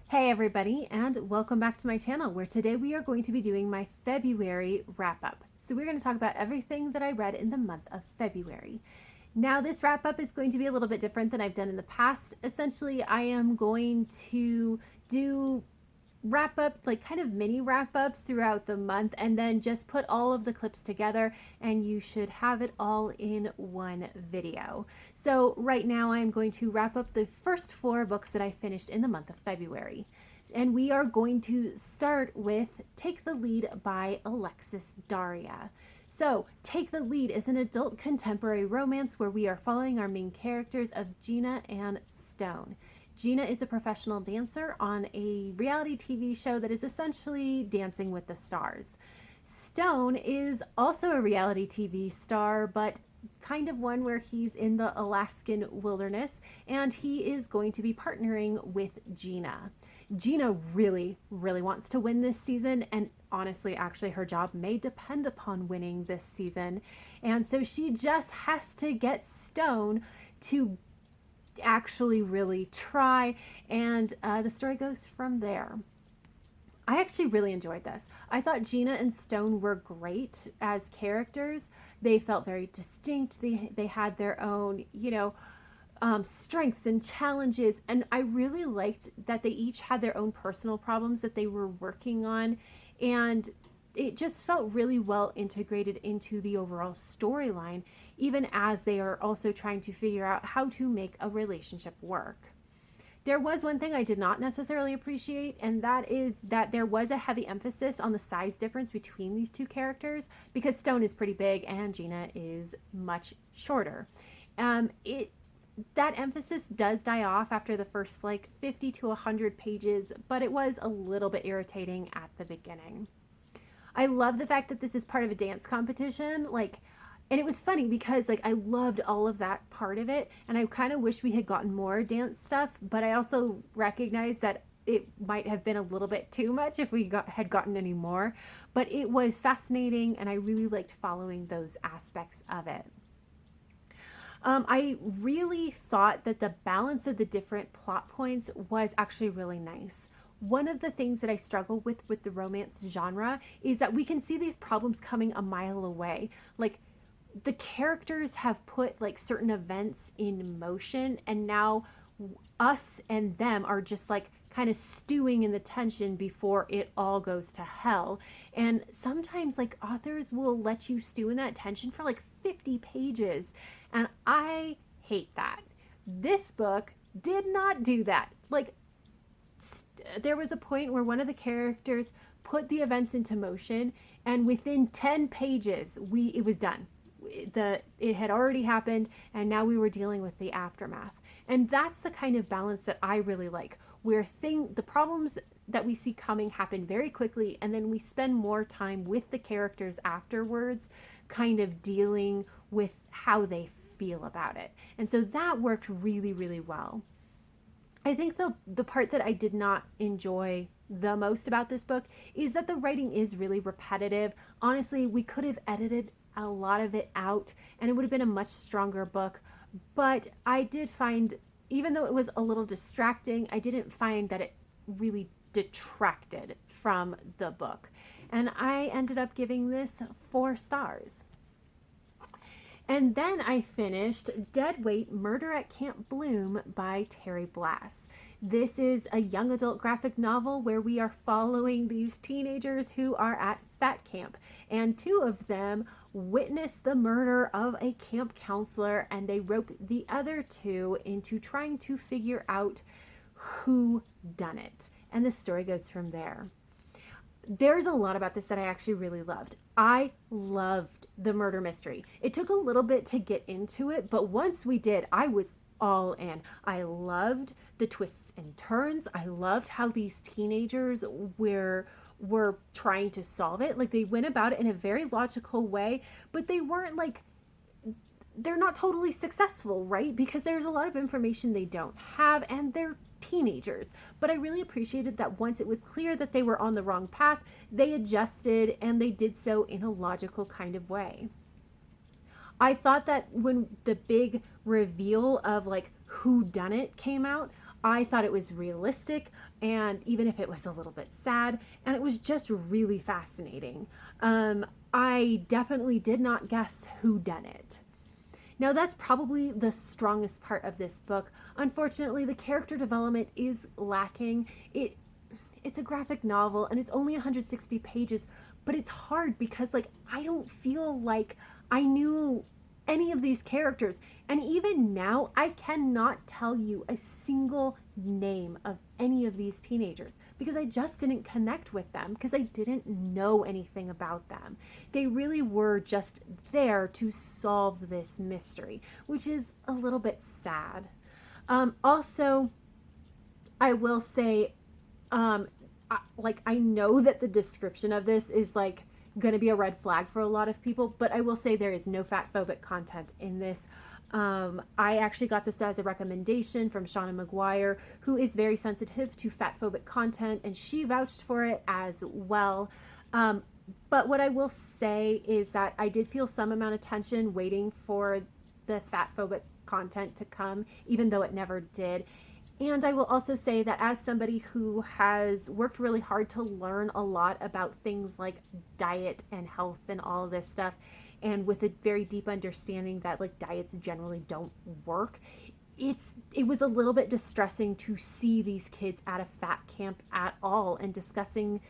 Hey everybody, and welcome back to my channel, where today we are going to be doing my February wrap-up. So we're going to talk about everything that I read in the month of February. Now this wrap-up is going to be a little bit different than I've done in the past. Essentially, I am going to do wrap up, like kind of mini wrap ups throughout the month, and then just put all of the clips together and you should have it all in one video. So right now I'm going to wrap up the first 4 books that I finished in the month of February. And we are going to start with Take the Lead by Alexis Daria. So, Take the Lead is an adult contemporary romance where we are following our main characters of Gina and Stone. Gina is a professional dancer on a reality TV show that is essentially Dancing with the Stars. Stone is also a reality TV star, but kind of one where he's in the Alaskan wilderness, and he is going to be partnering with Gina. Gina really, really wants to win this season, and honestly, actually, her job may depend upon winning this season. And so she just has to get Stone to actually really try, and the story goes from there. I actually really enjoyed this. I thought Gina and Stone were great as characters. They felt very distinct. They had their own, strengths and challenges, and I really liked that they each had their own personal problems that they were working on, and it just felt really well integrated into the overall storyline, even as they are also trying to figure out how to make a relationship work. There was one thing I did not necessarily appreciate, and that is that there was a heavy emphasis on the size difference between these two characters, because Stone is pretty big and Gina is much shorter. That emphasis does die off after the first 50 to 100 pages, but it was a little bit irritating at the beginning. I love the fact that this is part of a dance competition. And it was funny because I loved all of that part of it, and I kind of wish we had gotten more dance stuff, but I also recognized that it might have been a little bit too much if we had gotten any more. But it was fascinating, and I really liked following those aspects of it. I really thought that the balance of the different plot points was actually really nice. One of the things that I struggle with the romance genre is that we can see these problems coming a mile away. The characters have put certain events in motion, and now us and them are just kind of stewing in the tension before it all goes to hell. And sometimes authors will let you stew in that tension for 50 pages, and I hate that. This book did not do that. There was a point where one of the characters put the events into motion, and within 10 pages it was done. It had already happened, and now we were dealing with the aftermath. And that's the kind of balance that I really like, where the problems that we see coming happen very quickly, and then we spend more time with the characters afterwards, kind of dealing with how they feel about it. And so that worked really, really well. I think the part that I did not enjoy the most about this book is that the writing is really repetitive. Honestly, we could have edited a lot of it out, and it would have been a much stronger book. But I did find, even though it was a little distracting, I didn't find that it really detracted from the book. And I ended up giving this 4 stars. And then I finished Dead Weight: Murder at Camp Bloom by Terry Blas. This is a young adult graphic novel where we are following these teenagers who are at fat camp, and 2 of them witness the murder of a camp counselor, and they rope the other 2 into trying to figure out who done it. And the story goes from there. There's a lot about this that I actually really loved. I loved the murder mystery. It took a little bit to get into it, but once we did, I was all in. I loved the twists and turns. I loved how these teenagers were trying to solve it. They went about it in a very logical way, but they weren't they're not totally successful, right? Because there's a lot of information they don't have, and they're teenagers. But I really appreciated that once it was clear that they were on the wrong path, they adjusted, and they did so in a logical kind of way. I thought that when the big reveal of who done it came out, I thought it was realistic, and even if it was a little bit sad, and it was just really fascinating. I definitely did not guess who done it. Now, that's probably the strongest part of this book. Unfortunately, the character development is lacking. It's a graphic novel and it's only 160 pages, but it's hard because like I don't feel like I knew any of these characters. And even now, I cannot tell you a single name of any of these teenagers because I just didn't connect with them because I didn't know anything about them. They really were just there to solve this mystery, which is a little bit sad. Also, I will say, I know that the description of this is like going to be a red flag for a lot of people, but I will say there is no fat phobic content in this. I actually got this as a recommendation from Shannon McGuire, who is very sensitive to fat phobic content, and she vouched for it as well. But what I will say is that I did feel some amount of tension waiting for the fat phobic content to come, even though it never did. And I will also say that as somebody who has worked really hard to learn a lot about things like diet and health and all of this stuff, and with a very deep understanding that like diets generally don't work, it was a little bit distressing to see these kids at a fat camp at all and discussing,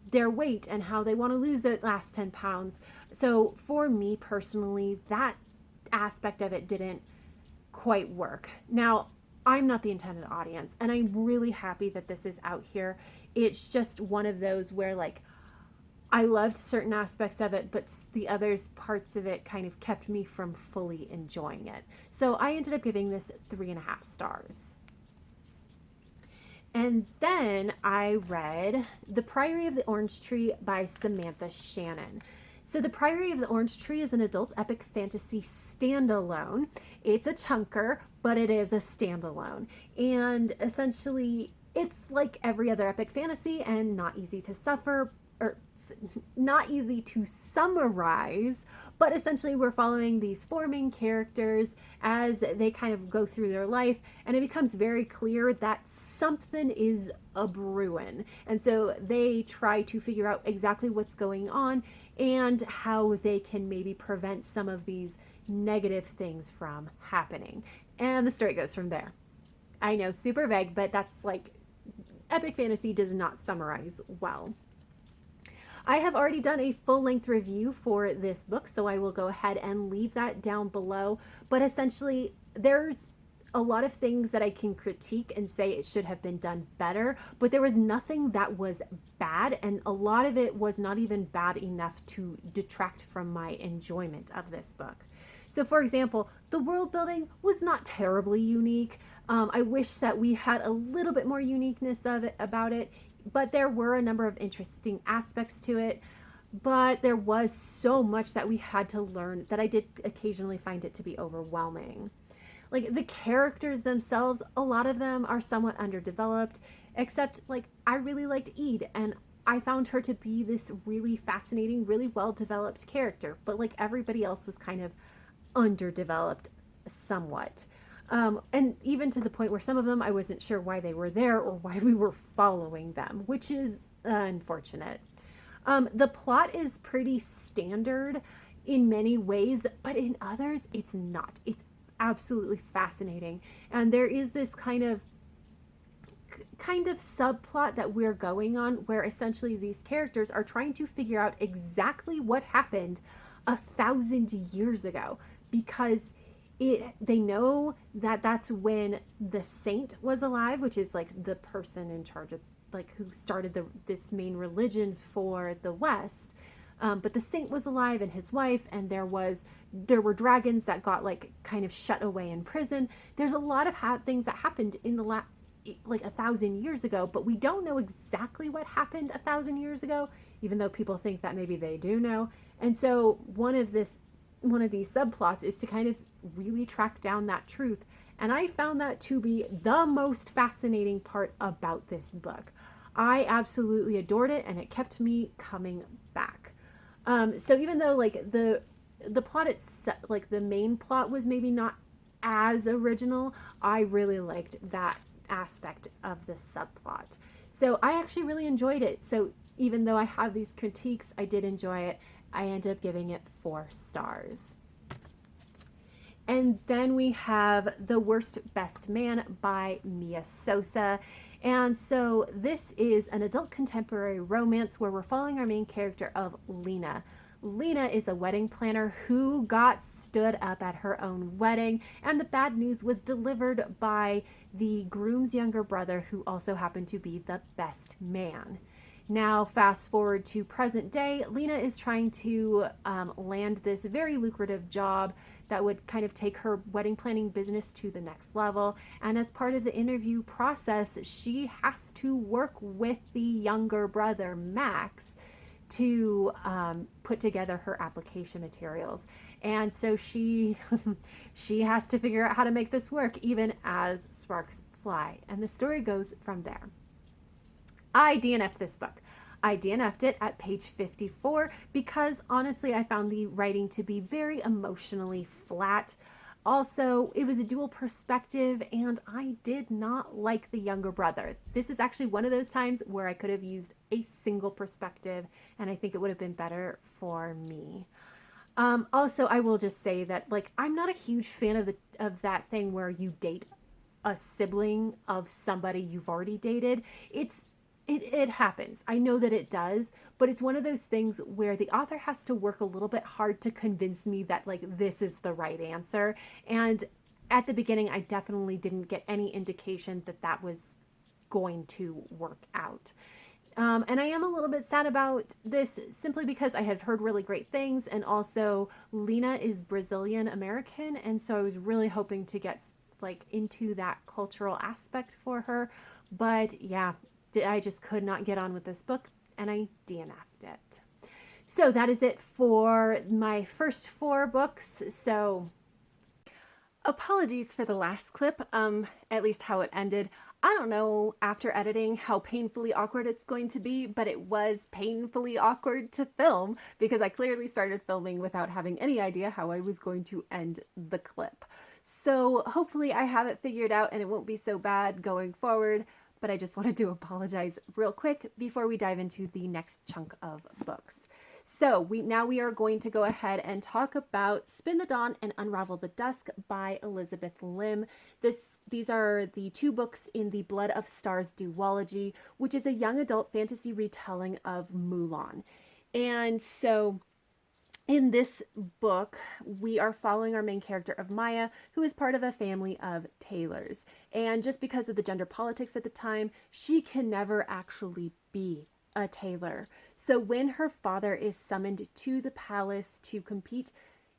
their weight and how they want to lose the last 10 pounds. So for me personally, that aspect of it didn't quite work. Now, I'm not the intended audience, and I'm really happy that this is out here. It's just one of those where like I loved certain aspects of it, but the other parts of it kind of kept me from fully enjoying it. So I ended up giving this 3.5 stars. And then I read The Priory of the Orange Tree by Samantha Shannon. So The Priory of the Orange Tree is an adult epic fantasy standalone. It's a chunker, but it is a standalone. And essentially, it's like every other epic fantasy and not easy to summarize, but essentially we're following these 4 main characters as they kind of go through their life, and it becomes very clear that something is a brewing. And so they try to figure out exactly what's going on and how they can maybe prevent some of these negative things from happening. And the story goes from there. I know, super vague, but that's like epic fantasy does not summarize well. I have already done a full-length review for this book, so I will go ahead and leave that down below. But essentially, there's a lot of things that I can critique and say it should have been done better, but there was nothing that was bad, and a lot of it was not even bad enough to detract from my enjoyment of this book. So for example, the world building was not terribly unique. I wish that we had a little bit more uniqueness about it, but there were a number of interesting aspects to it. But there was so much that we had to learn that I did occasionally find it to be overwhelming. Like the characters themselves, a lot of them are somewhat underdeveloped, except like I really liked Ede, and I found her to be this really fascinating, really well-developed character, but like everybody else was kind of underdeveloped somewhat. And even to the point where some of them, I wasn't sure why they were there or why we were following them, which is unfortunate. The plot is pretty standard in many ways, but in others, it's not. It's absolutely fascinating. And there is this kind of subplot that we're going on where essentially these characters are trying to figure out exactly what happened 1,000 years ago, because they know that that's when the saint was alive, which is like the person in charge of like who started this main religion for the West. But the saint was alive and his wife, and there were dragons that got like kind of shut away in prison. There's a lot of things that happened in the like 1,000 years ago, but we don't know exactly what happened 1,000 years ago, even though people think that maybe they do know. And so one of these subplots is to kind of really track down that truth. And I found that to be the most fascinating part about this book. I absolutely adored it, and it kept me coming back. So even though like the plot itself, like the main plot was maybe not as original. I really liked that aspect of the subplot. So I actually really enjoyed it. So even though I have these critiques, I did enjoy it. I ended up giving it 4 stars. And then we have The Worst Best Man by Mia Sosa. And so this is an adult contemporary romance where we're following our main character of Lena. Lena is a wedding planner who got stood up at her own wedding, and the bad news was delivered by the groom's younger brother, who also happened to be the best man. Now, fast forward to present day, Lena is trying to land this very lucrative job that would kind of take her wedding planning business to the next level. And as part of the interview process, she has to work with the younger brother, Max, to put together her application materials. And so she she has to figure out how to make this work, even as sparks fly. And the story goes from there. I DNF'd this book. I DNF'd it at page 54 because honestly I found the writing to be very emotionally flat. Also, it was a dual perspective and I did not like the younger brother. This is actually one of those times where I could have used a single perspective and I think it would have been better for me. Also, I will just say that like I'm not a huge fan of that thing where you date a sibling of somebody you've already dated. It happens. I know that it does, but it's one of those things where the author has to work a little bit hard to convince me that like this is the right answer. And at the beginning, I definitely didn't get any indication that that was going to work out. And I am a little bit sad about this simply because I had heard really great things. And also Lena is Brazilian American. And so I was really hoping to get like into that cultural aspect for her. But yeah, I just could not get on with this book and I DNF'd it. So that is it for my first 4 books. So apologies for the last clip, at least how it ended. I don't know after editing how painfully awkward it's going to be, but it was painfully awkward to film because I clearly started filming without having any idea how I was going to end the clip. So hopefully I have it figured out and it won't be so bad going forward. But I just wanted to apologize real quick before we dive into the next chunk of books. So we are going to go ahead and talk about Spin the Dawn and Unravel the Dusk by Elizabeth Lim. These are the 2 books in the Blood of Stars duology, which is a young adult fantasy retelling of Mulan. And so in this book, we are following our main character of Maya, who is part of a family of tailors. And just because of the gender politics at the time, she can never actually be a tailor. So when her father is summoned to the palace to compete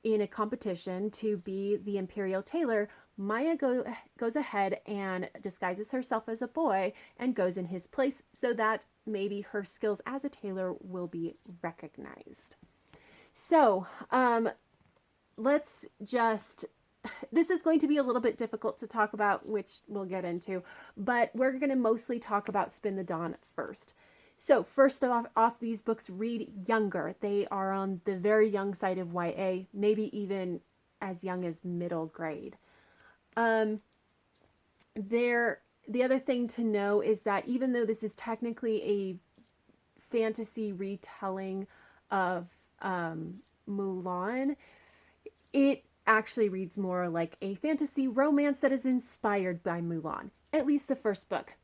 in a competition to be the imperial tailor, Maya goes ahead and disguises herself as a boy and goes in his place so that maybe her skills as a tailor will be recognized. So, this is going to be a little bit difficult to talk about, which we'll get into, but we're going to mostly talk about Spin the Dawn first. So first off, these books read younger. They are on the very young side of YA, maybe even as young as middle grade. The other thing to know is that even though this is technically a fantasy retelling of Mulan, it actually reads more like a fantasy romance that is inspired by Mulan, at least the first book.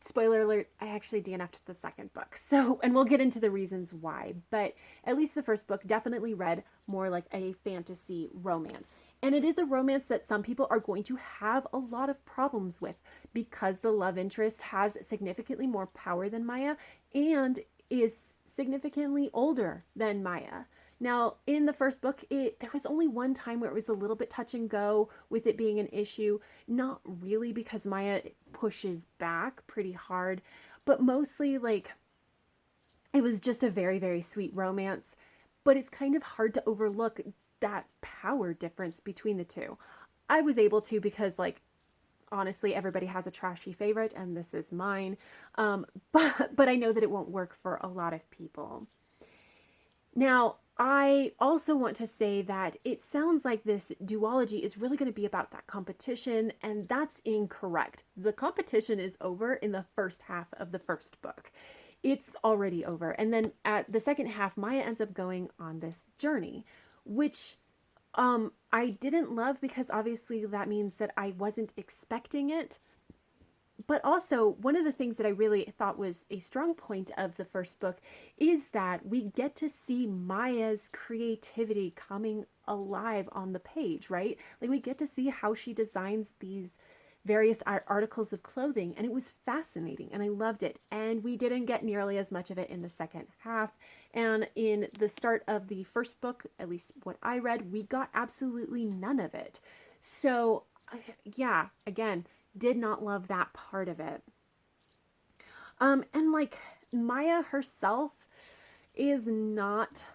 Spoiler alert, I actually DNF'd the second book. So, and we'll get into the reasons why, but at least the first book definitely read more like a fantasy romance. And it is a romance that some people are going to have a lot of problems with because the love interest has significantly more power than Maya and is significantly older than Maya. Now, in the first book, there was only one time where it was a little bit touch and go with it being an issue. Not really because Maya pushes back pretty hard, but mostly like it was just a very, very sweet romance. But it's kind of hard to overlook that power difference between the two. I was able to because like honestly, everybody has a trashy favorite and this is mine. But I know that it won't work for a lot of people. Now, I also want to say that it sounds like this duology is really going to be about that competition, and that's incorrect. The competition is over in the first half of the first book. It's already over. And then at the second half, Maya ends up going on this journey, which I didn't love because obviously that means that I wasn't expecting it. But also, one of the things that I really thought was a strong point of the first book is that we get to see Maya's creativity coming alive on the page, right? Like, we get to see how she designs these various articles of clothing, and it was fascinating, and I loved it. And we didn't get nearly as much of it in the second half. And in the start of the first book, at least what I read, we got absolutely none of it. So, yeah, again, did not love that part of it. And like Maya herself is not,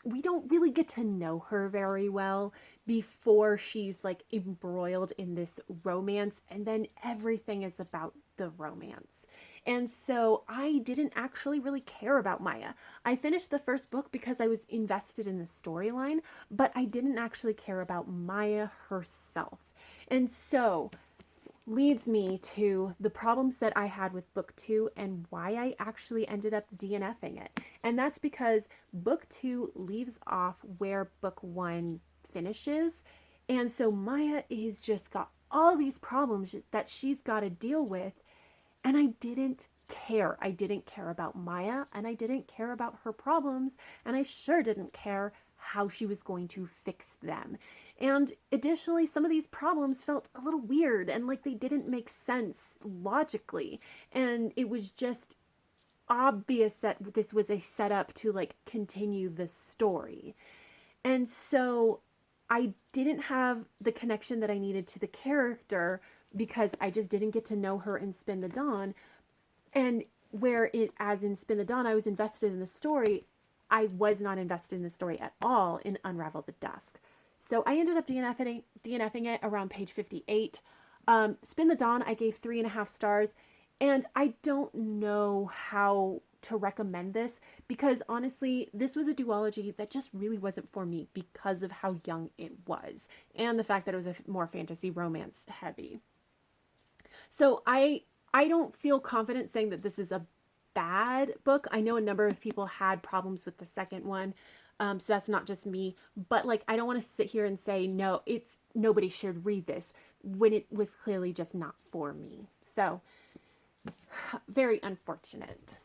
we don't really get to know her very well before she's like embroiled in this romance, and then everything is about the romance. And so I didn't actually really care about Maya. I finished the first book because I was invested in the storyline, but I didn't actually care about Maya herself. And so leads me to the problems that I had with book two and why I actually ended up DNFing it. And that's because book two leaves off where book one finishes. And so Maya is just got all these problems that she's got to deal with. And I didn't care. I didn't care about Maya, and I didn't care about her problems. And I sure didn't care how she was going to fix them. And additionally, some of these problems felt a little weird and like they didn't make sense logically. And it was just obvious that this was a setup to like continue the story. And so I didn't have the connection that I needed to the character because I just didn't get to know her in Spin the Dawn. And where it, as in Spin the Dawn, I was invested in the story, I was not invested in the story at all in Unravel the Dusk. So I ended up DNFing it around page 58. Spin the Dawn, I gave 3.5 stars. And I don't know how to recommend this because honestly, this was a duology that just really wasn't for me because of how young it was and the fact that it was a more fantasy romance heavy. So I don't feel confident saying that this is a bad book. I know a number of people had problems with the second one. So that's not just me, but like, I don't want to sit here and say, no, it's nobody should read this when it was clearly just not for me. So very unfortunate.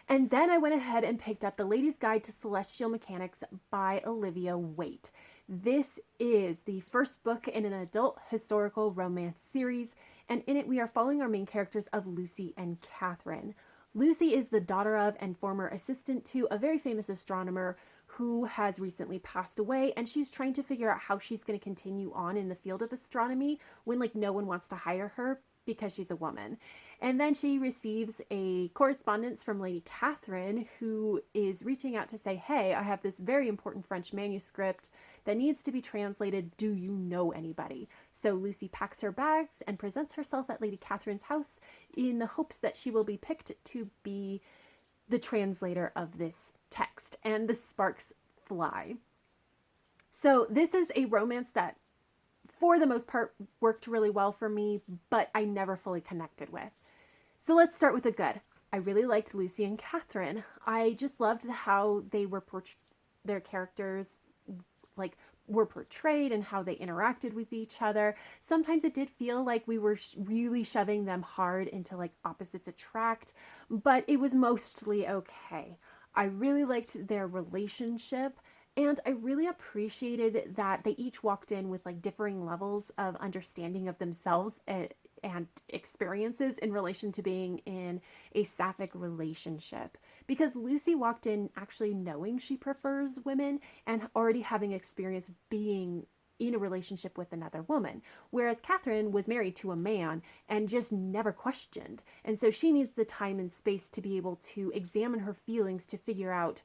And then I went ahead and picked up The Lady's Guide to Celestial Mechanics by Olivia Waite. This is the first book in an adult historical romance series, and in it we are following our main characters of Lucy and Catherine. Lucy is the daughter of and former assistant to a very famous astronomer who has recently passed away, and she's trying to figure out how she's going to continue on in the field of astronomy when like no one wants to hire her because she's a woman. And then she receives a correspondence from Lady Catherine, who is reaching out to say, hey, I have this very important French manuscript that needs to be translated. Do you know anybody? So Lucy packs her bags and presents herself at Lady Catherine's house in the hopes that she will be picked to be the translator of this text. And the sparks fly. So this is a romance that for the most part worked really well for me, but I never fully connected with. So let's start with the good. I really liked Lucy and Catherine. I just loved how they were their characters like were portrayed and how they interacted with each other. Sometimes it did feel like we were really shoving them hard into like opposites attract, but it was mostly okay. I really liked their relationship. And I really appreciated that they each walked in with like differing levels of understanding of themselves and experiences in relation to being in a sapphic relationship. Because Lucy walked in actually knowing she prefers women and already having experience being in a relationship with another woman. Whereas Catherine was married to a man and just never questioned. And so she needs the time and space to be able to examine her feelings to figure out,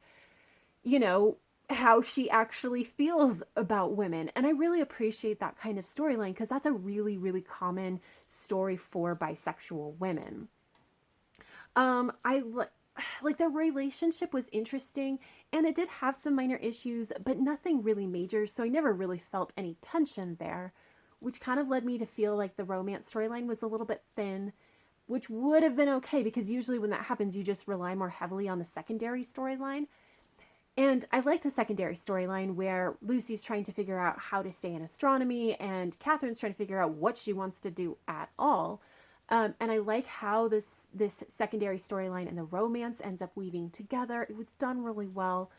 you know, how she actually feels about women. And I really appreciate that kind of storyline because that's a really, really common story for bisexual women. I like their relationship was interesting and it did have some minor issues, but nothing really major. So I never really felt any tension there, which kind of led me to feel like the romance storyline was a little bit thin, which would have been okay because usually when that happens, you just rely more heavily on the secondary storyline. And I like the secondary storyline where Lucy's trying to figure out how to stay in astronomy and Catherine's trying to figure out what she wants to do at all. And I like how this secondary storyline and the romance ends up weaving together. It was done really well,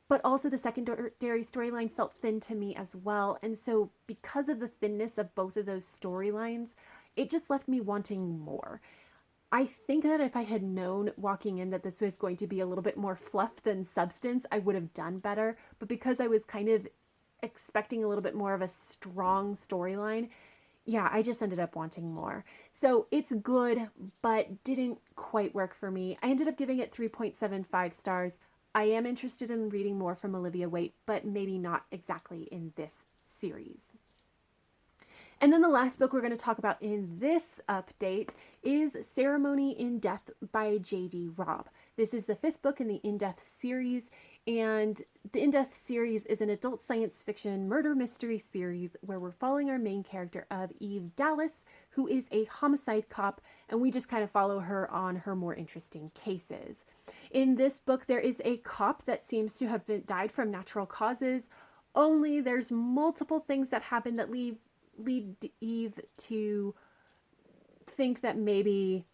but also the secondary storyline felt thin to me as well. And so because of the thinness of both of those storylines, it just left me wanting more. I think that if I had known walking in that this was going to be a little bit more fluff than substance, I would have done better. But because I was kind of expecting a little bit more of a strong storyline, yeah, I just ended up wanting more. So it's good, but didn't quite work for me. I ended up giving it 3.75 stars. I am interested in reading more from Olivia Waite, but maybe not exactly in this series. And then the last book we're going to talk about in this update is Ceremony in Death by J.D. Robb. This is the 5th book in the In Death series, and the In Death series is an adult science fiction murder mystery series where we're following our main character of Eve Dallas, who is a homicide cop, and we just kind of follow her on her more interesting cases. In this book, there is a cop that seems to have died from natural causes, only there's multiple things that happen that lead Eve to think that maybe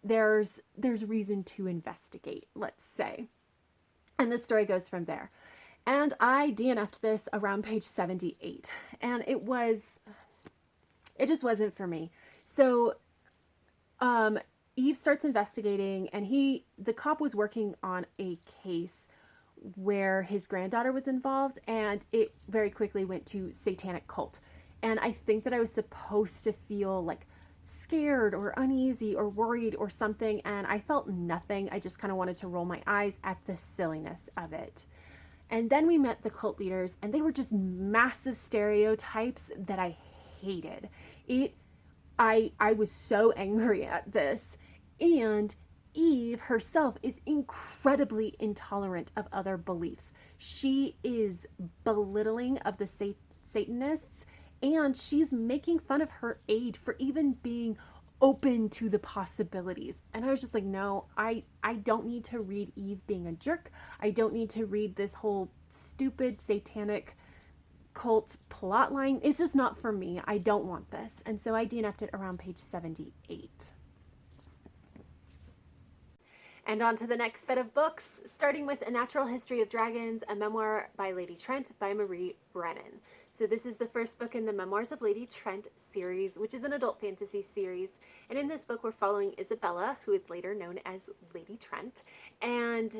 there's reason to investigate, let's say. And the story goes from there. And I DNF'd this around page 78. And it just wasn't for me. So Eve starts investigating, and the cop was working on a case where his granddaughter was involved, and it very quickly went to satanic cult. And I think that I was supposed to feel like scared or uneasy or worried or something. And I felt nothing. I just kind of wanted to roll my eyes at the silliness of it. And then we met the cult leaders, and they were just massive stereotypes that I hated. I was so angry at this. And Eve herself is incredibly intolerant of other beliefs. She is belittling of the Satanists, and she's making fun of her aide for even being open to the possibilities. And I was just like, no, I don't need to read Eve being a jerk. I don't need to read this whole stupid satanic cult plot line. It's just not for me. I don't want this. And so I DNF'd it around page 78. And on to the next set of books, starting with A Natural History of Dragons, a memoir by Lady Trent by Marie Brennan. So this is the first book in the Memoirs of Lady Trent series, which is an adult fantasy series. And in this book, we're following Isabella, who is later known as Lady Trent. And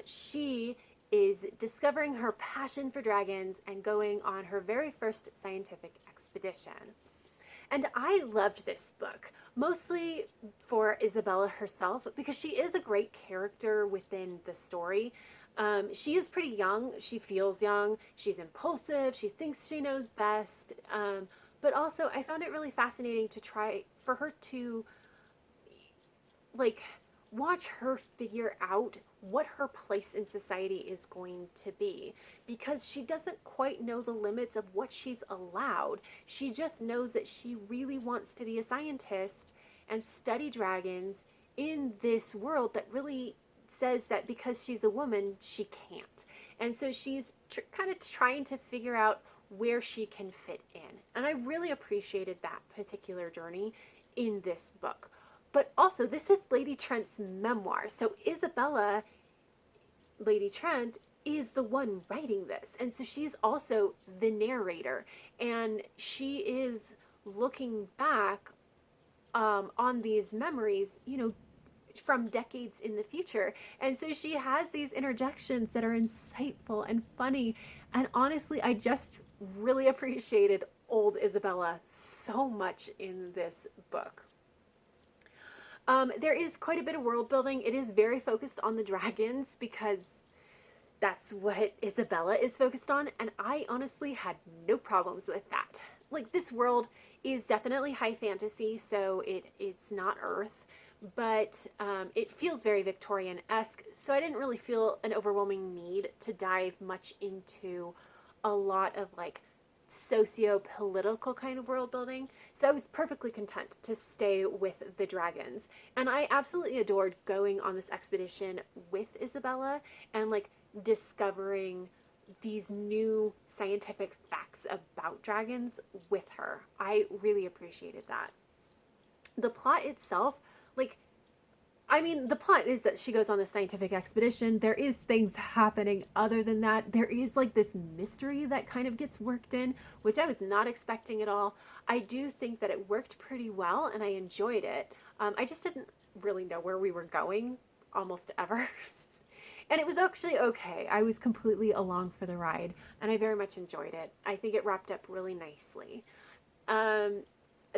she is discovering her passion for dragons and going on her very first scientific expedition. And I loved this book, mostly for Isabella herself, because she is a great character within the story. She is pretty young. She feels young. She's impulsive. She thinks she knows best. But also, I found it really fascinating to try for her to, watch her figure out what her place in society is going to be, because she doesn't quite know the limits of what she's allowed. She just knows that she really wants to be a scientist and study dragons in this world that really says that because she's a woman, she can't. And so she's kind of trying to figure out where she can fit in. And I really appreciated that particular journey in this book. But also, this is Lady Trent's memoir. So Isabella, Lady Trent, is the one writing this. And so she's also the narrator. And she is looking back on these memories, from decades in the future. And so she has these interjections that are insightful and funny. And honestly, I just really appreciated old Isabella so much in this book. There is quite a bit of world building. It is very focused on the dragons because that's what Isabella is focused on. And I honestly had no problems with that. This world is definitely high fantasy, so it's not Earth, but it feels very Victorian-esque, so I didn't really feel an overwhelming need to dive much into a lot of like socio-political kind of world building. So I was perfectly content to stay with the dragons. And I absolutely adored going on this expedition with Isabella and like discovering these new scientific facts about dragons with her. I really appreciated that. The plot itself, like, I mean, the plot is that she goes on this scientific expedition. There is things happening other than that. There is like this mystery that kind of gets worked in, which I was not expecting at all. I do think that it worked pretty well and I enjoyed it. I just didn't really know where we were going almost ever. And it was actually okay. I was completely along for the ride and I very much enjoyed it. I think it wrapped up really nicely. Um,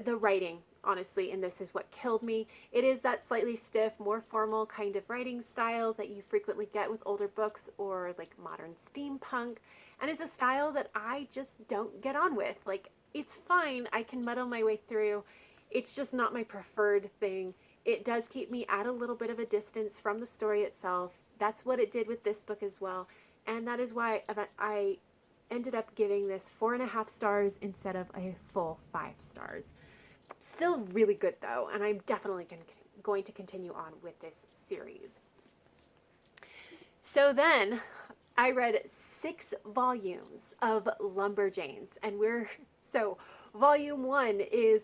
the writing, honestly, in this is what killed me. It is that slightly stiff, more formal kind of writing style that you frequently get with older books or like modern steampunk, and is a style that I just don't get on with. Like, it's fine, I can muddle my way through. It's just not my preferred thing. It does keep me at a little bit of a distance from the story itself. That's what it did with this book as well, and that is why I ended up giving this 4.5 stars instead of a full 5 stars. Still really good though, and I'm definitely going to continue on with this series. So then I read 6 volumes of Lumberjanes, and volume 1 is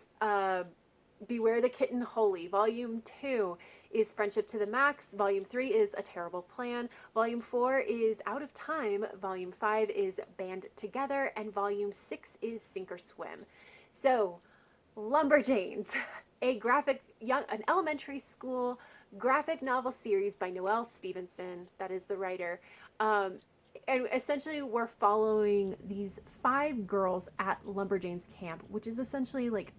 Beware the Kitten Holy. Volume 2 is Friendship to the Max. Volume 3 is A Terrible Plan. Volume 4 is Out of Time. Volume 5 is Band Together. And Volume 6 is Sink or Swim. So, Lumberjanes, an elementary school graphic novel series by Noelle Stevenson. That is the writer. And essentially we're following these 5 girls at Lumberjanes camp, which is essentially like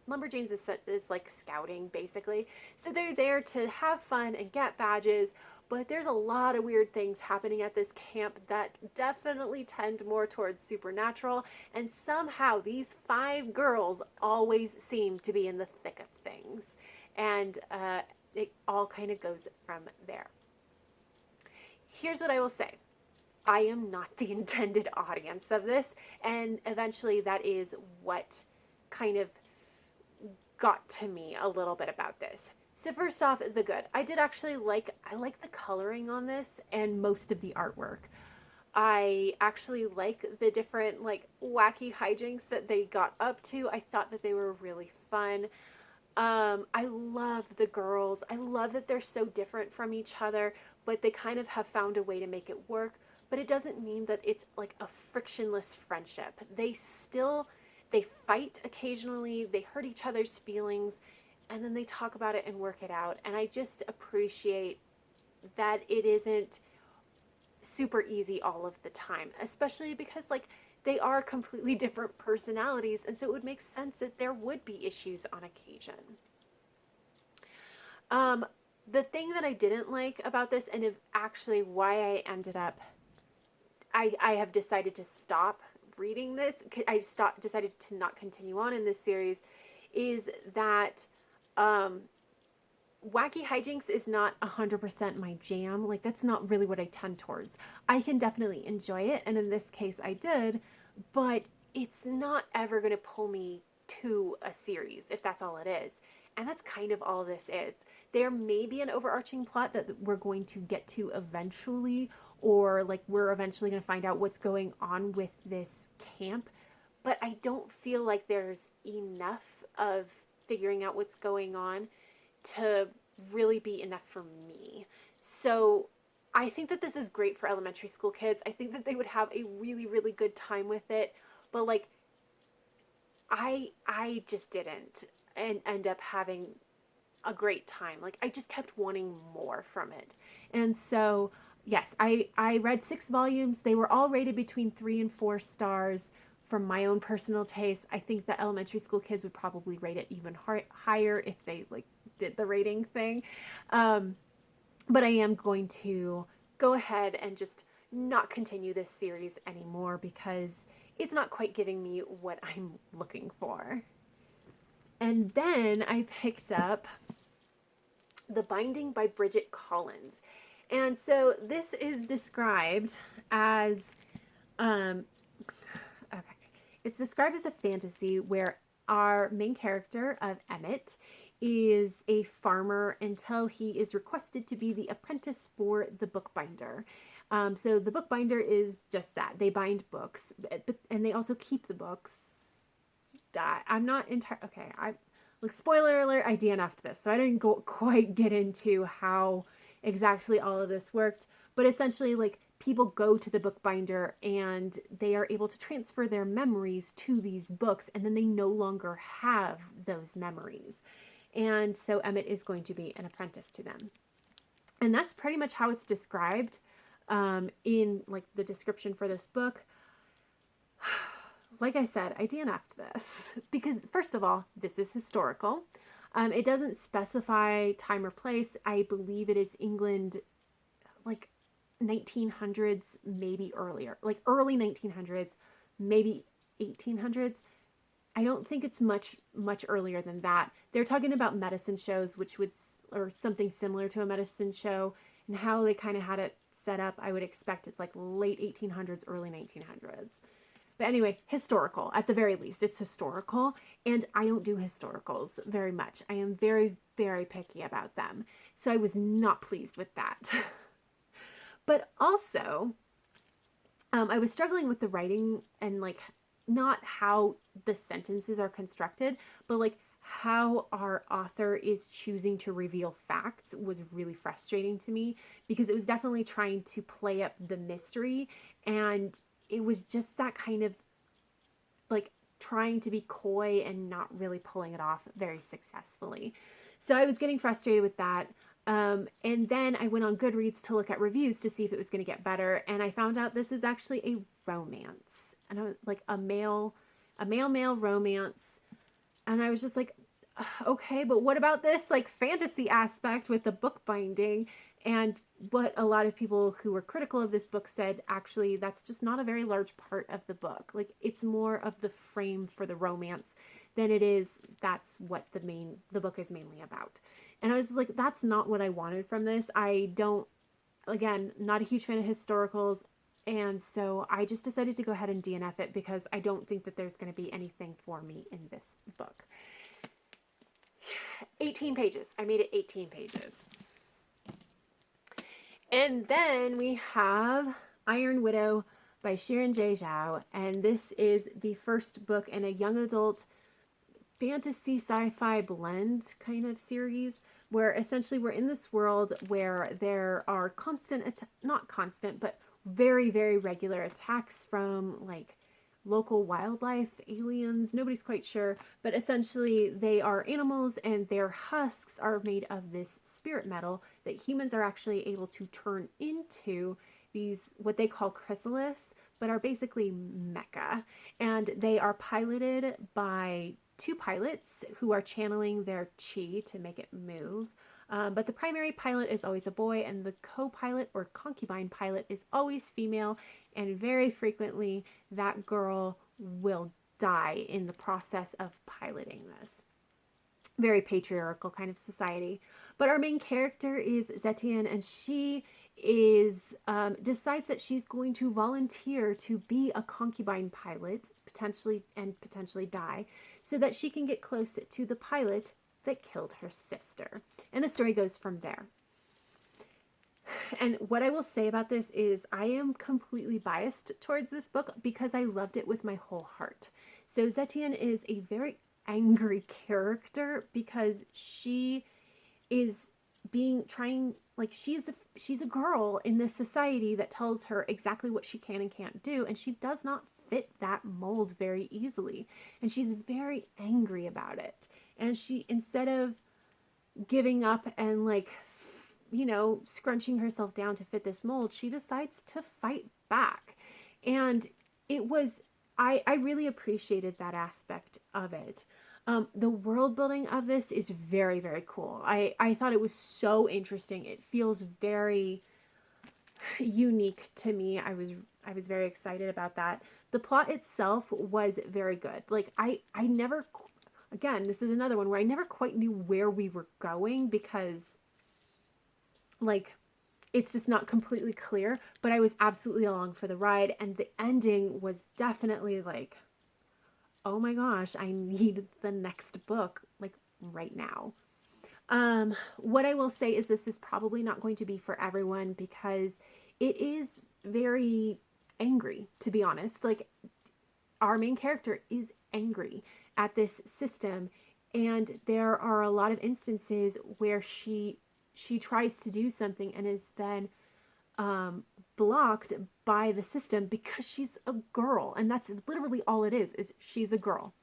Lumberjanes is like scouting, basically. So they're there to have fun and get badges, but there's a lot of weird things happening at this camp that definitely tend more towards supernatural, and somehow these 5 girls always seem to be in the thick of things. And it all kind of goes from there. Here's what I will say. I am not the intended audience of this, and eventually that is what kind of got to me a little bit about this. So first off, the good. I like the coloring on this and most of the artwork. I actually like the different like wacky hijinks that they got up to. I thought that they were really fun. I love the girls. I love that they're so different from each other, but they kind of have found a way to make it work. But it doesn't mean that it's like a frictionless friendship. They fight occasionally, they hurt each other's feelings, and then they talk about it and work it out. And I just appreciate that it isn't super easy all of the time, especially because like they are completely different personalities, and so it would make sense that there would be issues on occasion. The thing that I didn't like about this, and actually why I ended up, I have decided to stop reading this, decided to not continue on in this series, is that wacky hijinks is not 100% my jam. Like, that's not really what I tend towards. I can definitely enjoy it, and in this case I did, but it's not ever going to pull me to a series if that's all it is. And that's kind of all this is. There may be an overarching plot that we're going to get to eventually, or like we're eventually going to find out what's going on with this camp, but I don't feel like there's enough of figuring out what's going on to really be enough for me. So I think that this is great for elementary school kids. I think that they would have a really, really good time with it, but like I just didn't and end up having a great time. Like, I just kept wanting more from it. And so yes, I read 6 volumes. They were all rated between 3 and 4 stars. From my own personal taste, I think that elementary school kids would probably rate it even higher if they like did the rating thing. But I am going to go ahead and just not continue this series anymore because it's not quite giving me what I'm looking for. And then I picked up The Binding by Bridget Collins. And so this is described as, um, okay, it's described as a fantasy where our main character of Emmett is a farmer until he is requested to be the apprentice for the bookbinder. So the bookbinder is just that. They bind books, and they also keep the books. I'm not entirely, okay, like, spoiler alert, I DNF'd this, so I didn't quite get into how exactly all of this worked, but essentially, like, people go to the bookbinder and they are able to transfer their memories to these books, and then they no longer have those memories. And so Emmett is going to be an apprentice to them. And that's pretty much how it's described in, like, the description for this book. Like I said, I DNF'd this because, first of all, this is historical. It doesn't specify time or place. I believe it is England, like 1900s, maybe earlier, like early 1900s, maybe 1800s. I don't think it's much earlier than that. They're talking about medicine shows, which would, or something similar to a medicine show, and how they kind of had it set up. I would expect it's like late 1800s, early 1900s. But anyway, historical, at the very least, it's historical, and I don't do historicals very much. I am very, very picky about them. So I was not pleased with that. But also, I was struggling with the writing and, like, not how the sentences are constructed, but like how our author is choosing to reveal facts was really frustrating to me, because it was definitely trying to play up the mystery, and it was just that kind of, like, trying to be coy and not really pulling it off very successfully. So I was getting frustrated with that. And then I went on Goodreads to look at reviews to see if it was going to get better. And I found out this is actually a romance. And I was like, a male romance. And I was just like, okay, but what about this, like, fantasy aspect with the bookbinding? And what a lot of people who were critical of this book said, actually, that's just not a very large part of the book. Like, it's more of the frame for the romance than it is that's what the book is mainly about. And I was like, that's not what I wanted from this. I don't, again, not a huge fan of historicals. And so I just decided to go ahead and DNF it, because I don't think that there's going to be anything for me in this book. 18 pages. I made it 18 pages. And then we have Iron Widow by Xiran Zhao, and this is the first book in a young adult fantasy sci-fi blend kind of series, where essentially we're in this world where there are not constant, but very, very regular attacks from, like, local wildlife, aliens, nobody's quite sure, but essentially they are animals, and their husks are made of this spirit metal that humans are actually able to turn into these, what they call chrysalis, but are basically mecha. And they are piloted by two pilots who are channeling their chi to make it move. But the primary pilot is always a boy, and the co-pilot or concubine pilot is always female, and very frequently that girl will die in the process of piloting this. Very patriarchal kind of society. But our main character is Zetian, and she is decides that she's going to volunteer to be a concubine pilot, potentially die, so that she can get close to the pilot that killed her sister. And the story goes from there. And what I will say about this is I am completely biased towards this book because I loved it with my whole heart. So Zetian is a very angry character because she is she's a girl in this society that tells her exactly what she can and can't do, and she does not fit that mold very easily, and she's very angry about it. And she, instead of giving up and, like, scrunching herself down to fit this mold, she decides to fight back. And I really appreciated that aspect of it. The world building of this is very, very cool. I thought it was so interesting. It feels very unique to me. I was very excited about that. The plot itself was very good. Like, I never, again, this is another one where I never quite knew where we were going, because like, it's just not completely clear, but I was absolutely along for the ride. And the ending was definitely like, oh my gosh, I need the next book, like right now. What I will say is this is probably not going to be for everyone because it is very angry, to be honest. Like, our main character is angry at this system, and there are a lot of instances where she tries to do something and is then blocked by the system because she's a girl, and that's literally all it is she's a girl.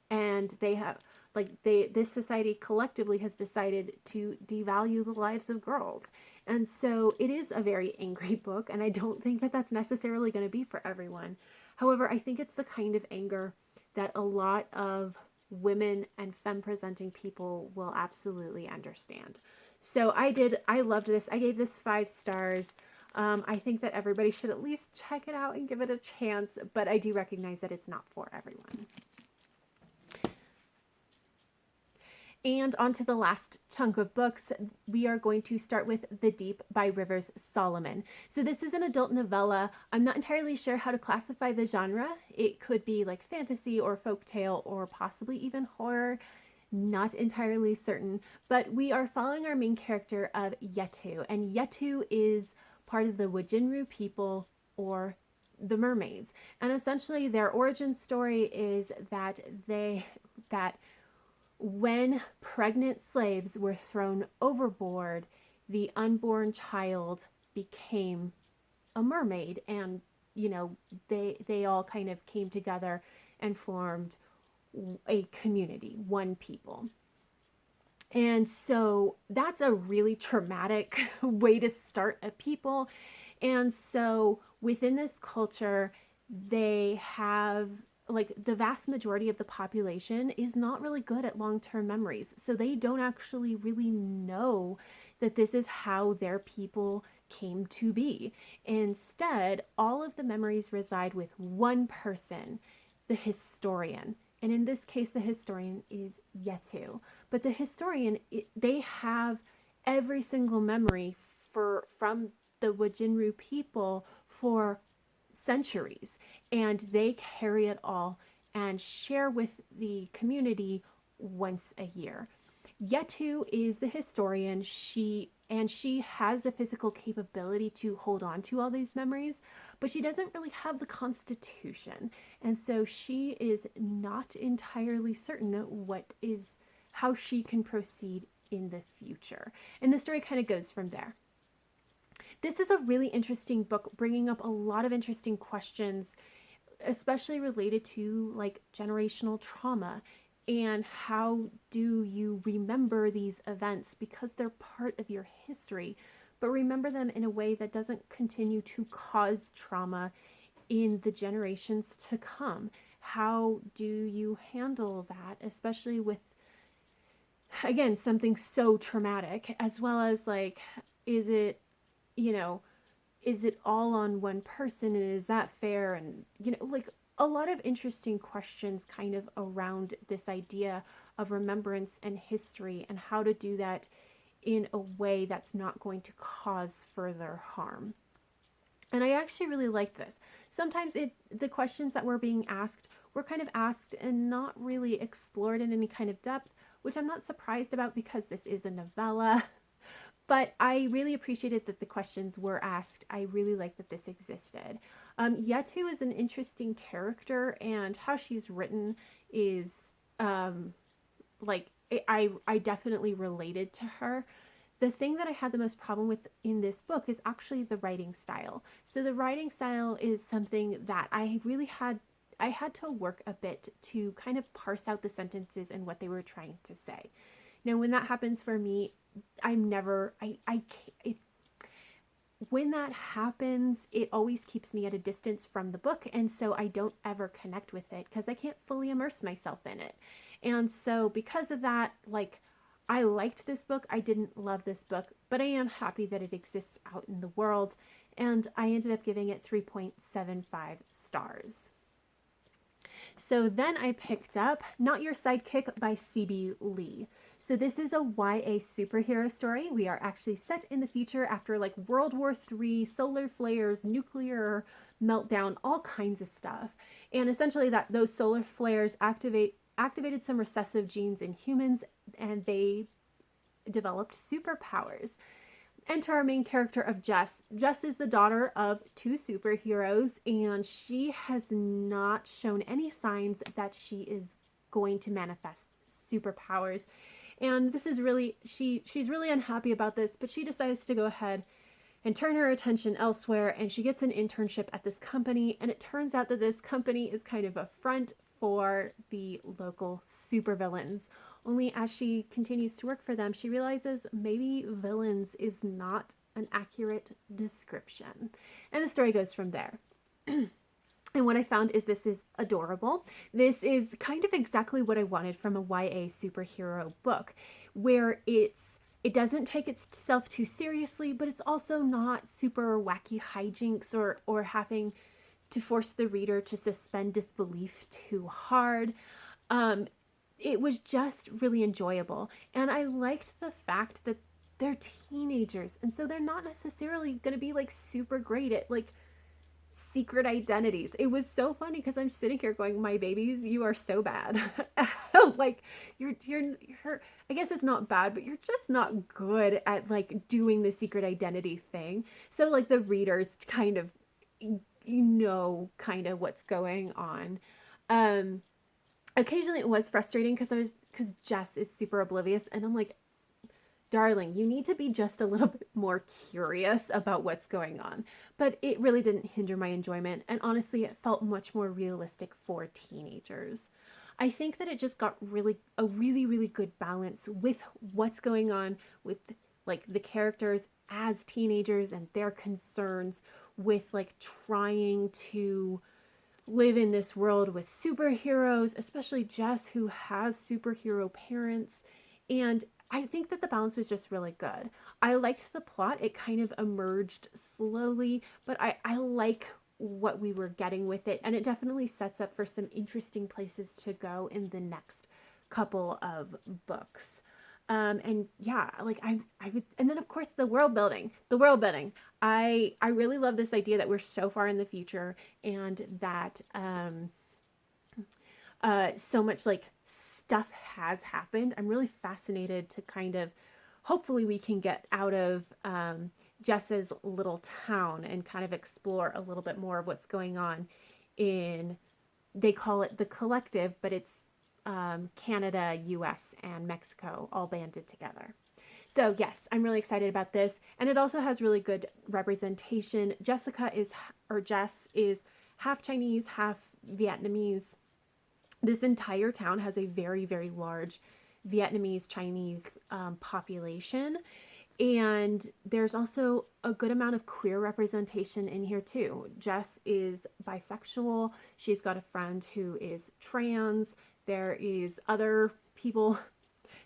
And they have, like, this society collectively has decided to devalue the lives of girls. And so it is a very angry book, and I don't think that that's necessarily going to be for everyone. However, I think it's the kind of anger that a lot of women and femme presenting people will absolutely understand. So I loved this. I gave this 5 stars. I think that everybody should at least check it out and give it a chance, but I do recognize that it's not for everyone. And on to the last chunk of books, we are going to start with The Deep by Rivers Solomon. So this is an adult novella. I'm not entirely sure how to classify the genre. It could be like fantasy or folktale or possibly even horror. Not entirely certain, but we are following our main character of Yetu, and Yetu is part of the Wajinru people, or the mermaids. And essentially their origin story is that when pregnant slaves were thrown overboard, the unborn child became a mermaid, and they all kind of came together and formed a community, one people. And so that's a really traumatic way to start a people. And so within this culture, they have, like, the vast majority of the population is not really good at long-term memories. So they don't actually really know that this is how their people came to be. Instead, all of the memories reside with one person, the historian. And in this case, the historian is Yetu. But the historian, they have every single memory from the Wajinru people for centuries, and they carry it all and share with the community once a year. Yetu is the historian. She has the physical capability to hold on to all these memories, but she doesn't really have the constitution. And so she is not entirely certain how she can proceed in the future. And the story kind of goes from there. This is a really interesting book, bringing up a lot of interesting questions, especially related to like generational trauma and how do you remember these events because they're part of your history, but remember them in a way that doesn't continue to cause trauma in the generations to come. How do you handle that, especially with, again, something so traumatic, as well as like, is it all on one person, and is that fair? And like, a lot of interesting questions kind of around this idea of remembrance and history, and how to do that in a way that's not going to cause further harm. And I actually really liked this. Sometimes the questions that were being asked were kind of asked and not really explored in any kind of depth, which I'm not surprised about because this is a novella. But I really appreciated that the questions were asked. I really like that this existed. Yetu is an interesting character, and how she's written is like, I definitely related to her. The thing that I had the most problem with in this book is actually the writing style. So the writing style is something that I had to work a bit to kind of parse out the sentences and what they were trying to say. Now, when that happens for me, when that happens, it always keeps me at a distance from the book, and so I don't ever connect with it because I can't fully immerse myself in it. And so because of that, like, I liked this book. I didn't love this book, but I am happy that it exists out in the world, and I ended up giving it 3.75 stars. So then I picked up Not Your Sidekick by C.B. Lee. So this is a YA superhero story. We are actually set in the future after like World War III, solar flares, nuclear meltdown, all kinds of stuff. And essentially that those solar flares activated some recessive genes in humans, and they developed superpowers. Enter our main character of Jess. Jess is the daughter of two superheroes, and she has not shown any signs that she is going to manifest superpowers. And this is really, she's really unhappy about this, but she decides to go ahead and turn her attention elsewhere, and she gets an internship at this company, and it turns out that this company is kind of a front for the local supervillains. Only as she continues to work for them, she realizes maybe villains is not an accurate description. And the story goes from there. And what I found is this is adorable. This is kind of exactly what I wanted from a YA superhero book, where it doesn't take itself too seriously, but it's also not super wacky hijinks or having to force the reader to suspend disbelief too hard. It was just really enjoyable. And I liked the fact that they're teenagers, and so they're not necessarily going to be like super great at like secret identities. It was so funny because I'm sitting here going, my babies, you are so bad. Like you're I guess it's not bad, but you're just not good at like doing the secret identity thing. So like the readers kind of kind of what's going on. Occasionally it was frustrating because Jess is super oblivious, and I'm like, darling, you need to be just a little bit more curious about what's going on. But it really didn't hinder my enjoyment, and honestly, it felt much more realistic for teenagers. I think that it just got a really good balance with what's going on with like the characters as teenagers and their concerns with like trying to live in this world with superheroes, especially Jess, who has superhero parents. And I think that the balance was just really good. I liked the plot. It kind of emerged slowly, but I like what we were getting with it. And it definitely sets up for some interesting places to go in the next couple of books. And yeah, like I was, and then of course the world building. I really love this idea that we're so far in the future, and that so much like stuff has happened. I'm really fascinated to kind of, hopefully we can get out of Jess's little town and kind of explore a little bit more of what's going on in, they call it the collective, but it's Canada, US, and Mexico all banded together. So yes, I'm really excited about this. And it also has really good representation. Jess is half Chinese, half Vietnamese. This entire town has a very large Vietnamese Chinese population. And there's also a good amount of queer representation in here too. Jess is bisexual. She's got a friend who is trans. There is other people.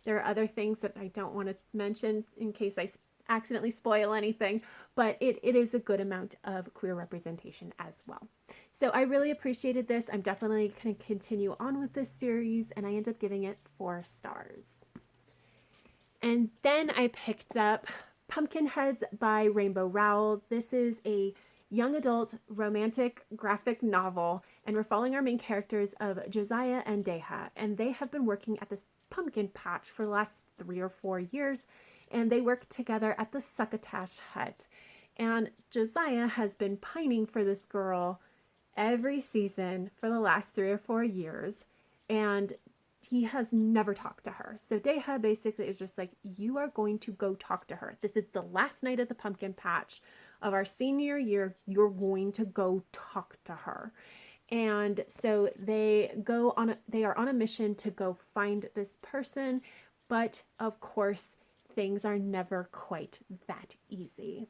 There are other things that I don't want to mention in case I accidentally spoil anything, but it is a good amount of queer representation as well. So I really appreciated this. I'm definitely going to continue on with this series, and I end up giving it 4 stars. And then I picked up Pumpkinheads by Rainbow Rowell. This is a young adult romantic graphic novel, and we're following our main characters of Josiah and Deha, and they have been working at this pumpkin patch for the last 3 or 4 years, and they work together at the Succotash hut. And Josiah has been pining for this girl every season for the last 3 or 4 years, and he has never talked to her. So Deha basically is just like, you are going to go talk to her. This is the last night at the pumpkin patch of our senior year. You're going to go talk to her. And so they are on a mission to go find this person, but of course things are never quite that easy.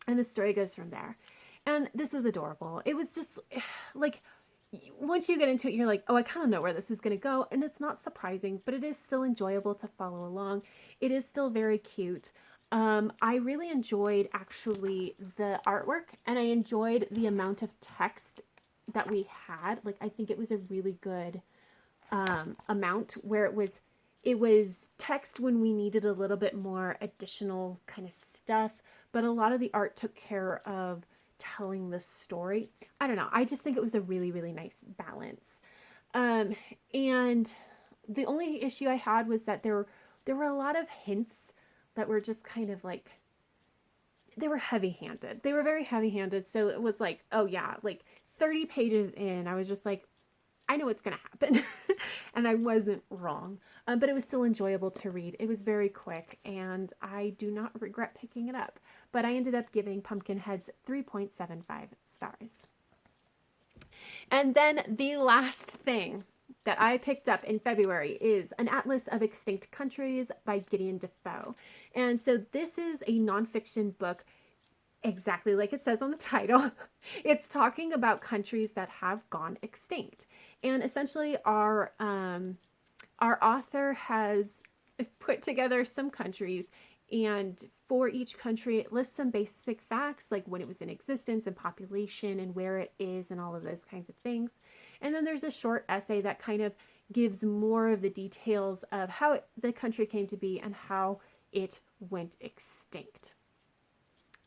And the story goes from there. And this was adorable. It was just like, once you get into it, you're like, oh, I kind of know where this is going to go. And it's not surprising, but it is still enjoyable to follow along. It is still very cute. I really enjoyed actually the artwork, and I enjoyed the amount of text that we had. Like, I think it was a really good amount where it was text when we needed a little bit more additional kind of stuff, but a lot of the art took care of telling the story. I don't know. I just think it was a really, really nice balance. And the only issue I had was that there were a lot of hints that were just kind of like, they were heavy-handed. They were very heavy-handed. So it was like, oh yeah, like 30 pages in, I was just like, I know what's going to happen. And I wasn't wrong. But it was still enjoyable to read. It was very quick, and I do not regret picking it up. But I ended up giving Pumpkinheads 3.75 stars. And then the last thing that I picked up in February is An Atlas of Extinct Countries by Gideon Defoe. And so this is a nonfiction book, exactly like it says on the title. It's talking about countries that have gone extinct. And essentially our author has put together some countries, and for each country it lists some basic facts, like when it was in existence and population and where it is and all of those kinds of things. And then there's a short essay that kind of gives more of the details of how the country came to be and how it went extinct.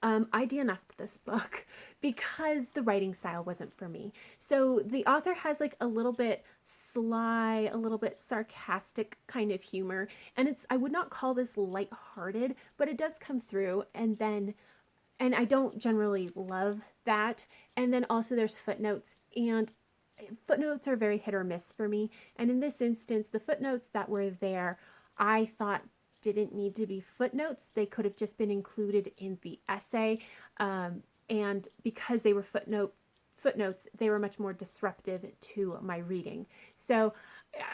I DNF'd this book because the writing style wasn't for me. So the author has like a little bit sly, a little bit sarcastic kind of humor. And I would not call this lighthearted, but it does come through. And I don't generally love that. And then also there's footnotes, and footnotes are very hit or miss for me. And in this instance, the footnotes that were there, I thought didn't need to be footnotes. They could have just been included in the essay. And because they were footnotes, they were much more disruptive to my reading. So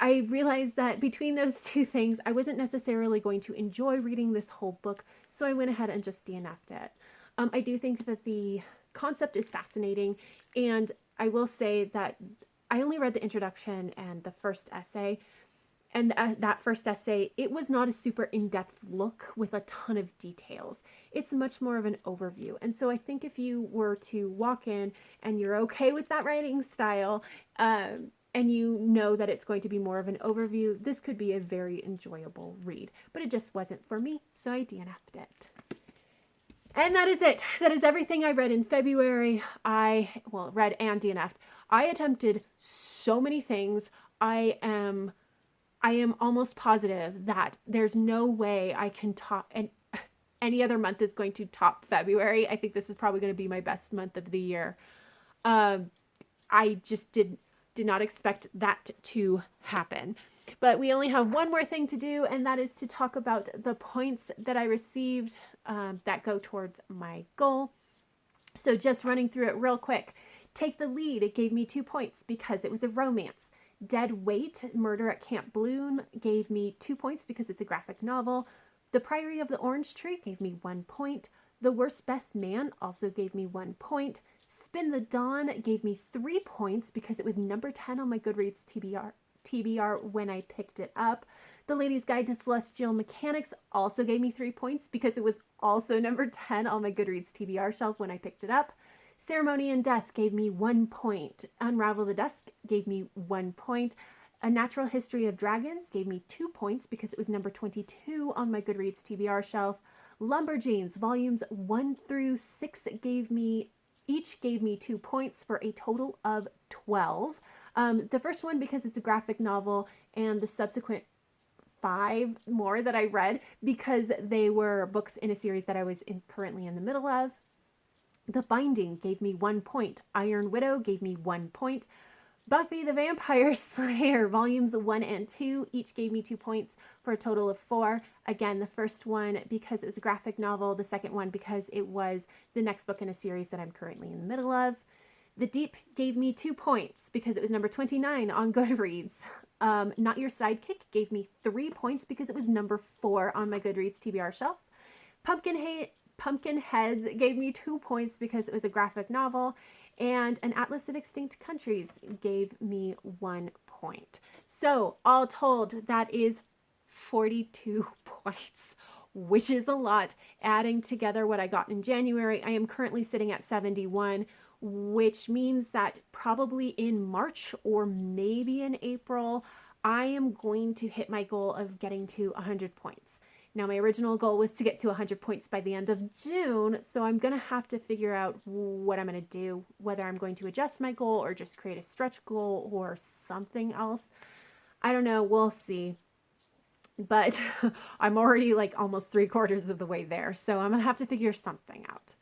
I realized that between those two things, I wasn't necessarily going to enjoy reading this whole book. So I went ahead and just DNF'd it. I do think that the concept is fascinating. And I will say that I only read the introduction and the first essay. And that first essay, it was not a super in-depth look with a ton of details. It's much more of an overview. And so I think if you were to walk in and you're okay with that writing style, and you know that it's going to be more of an overview, this could be a very enjoyable read. But it just wasn't for me, so I DNF'd it. And that is it. That is everything I read in February. Read and DNF'd. I attempted so many things. I am almost positive that there's no way I can top, and any other month is going to top February. I think this is probably going to be my best month of the year. I just did not expect that to happen. But we only have one more thing to do, and that is to talk about the points that I received that go towards my goal. So just running through it real quick. Take the Lead, it gave me 2 points because it was a romance. Dead Waite, Murder at Camp Bloom, gave me 2 points because it's a graphic novel. The Priory of the Orange Tree gave me 1 point. The Worst Best Man also gave me 1 point. Spin the Dawn gave me 3 points because it was number 10 on my Goodreads TBR when I picked it up. The Lady's Guide to Celestial Mechanics also gave me 3 points because it was also number 10 on my Goodreads TBR shelf when I picked it up. Ceremony and Death gave me 1 point. Unravel the Dusk gave me 1 point. A Natural History of Dragons gave me 2 points because it was number 22 on my Goodreads TBR shelf. Lumberjanes volumes 1 through 6 each gave me 2 points for a total of 12. The first one because it's a graphic novel, and the subsequent 5 more that I read because they were books in a series that I was currently in the middle of. The Binding gave me 1 point. Iron Widow gave me 1 point. Buffy the Vampire Slayer volumes 1 and 2 each gave me 2 points for a total of 4. Again, the first one because it was a graphic novel. The second one because it was the next book in a series that I'm currently in the middle of. The Deep gave me 2 points because it was number 29 on Goodreads. Not Your Sidekick gave me 3 points because it was number 4 on my Goodreads TBR shelf. Pumpkinheads gave me 2 points because it was a graphic novel, and An Atlas of Extinct Countries gave me 1 point. So all told, that is 42 points, which is a lot. Adding together what I got in January, I am currently sitting at 71, which means that probably in March or maybe in April, I am going to hit my goal of getting to 100 points. Now, my original goal was to get to 100 points by the end of June, so I'm going to have to figure out what I'm going to do, whether I'm going to adjust my goal or just create a stretch goal or something else. I don't know, we'll see. But I'm already like almost 3/4 of the way there, so I'm going to have to figure something out.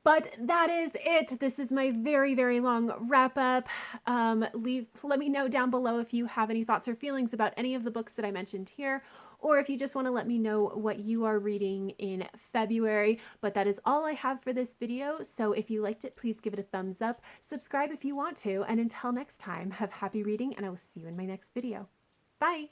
But that is it. This is my very, very long wrap up. Let me know down below if you have any thoughts or feelings about any of the books that I mentioned here, or if you just want to let me know what you are reading in February. But that is all I have for this video. So if you liked it, please give it a thumbs up. Subscribe if you want to. And until next time, have happy reading, and I will see you in my next video. Bye.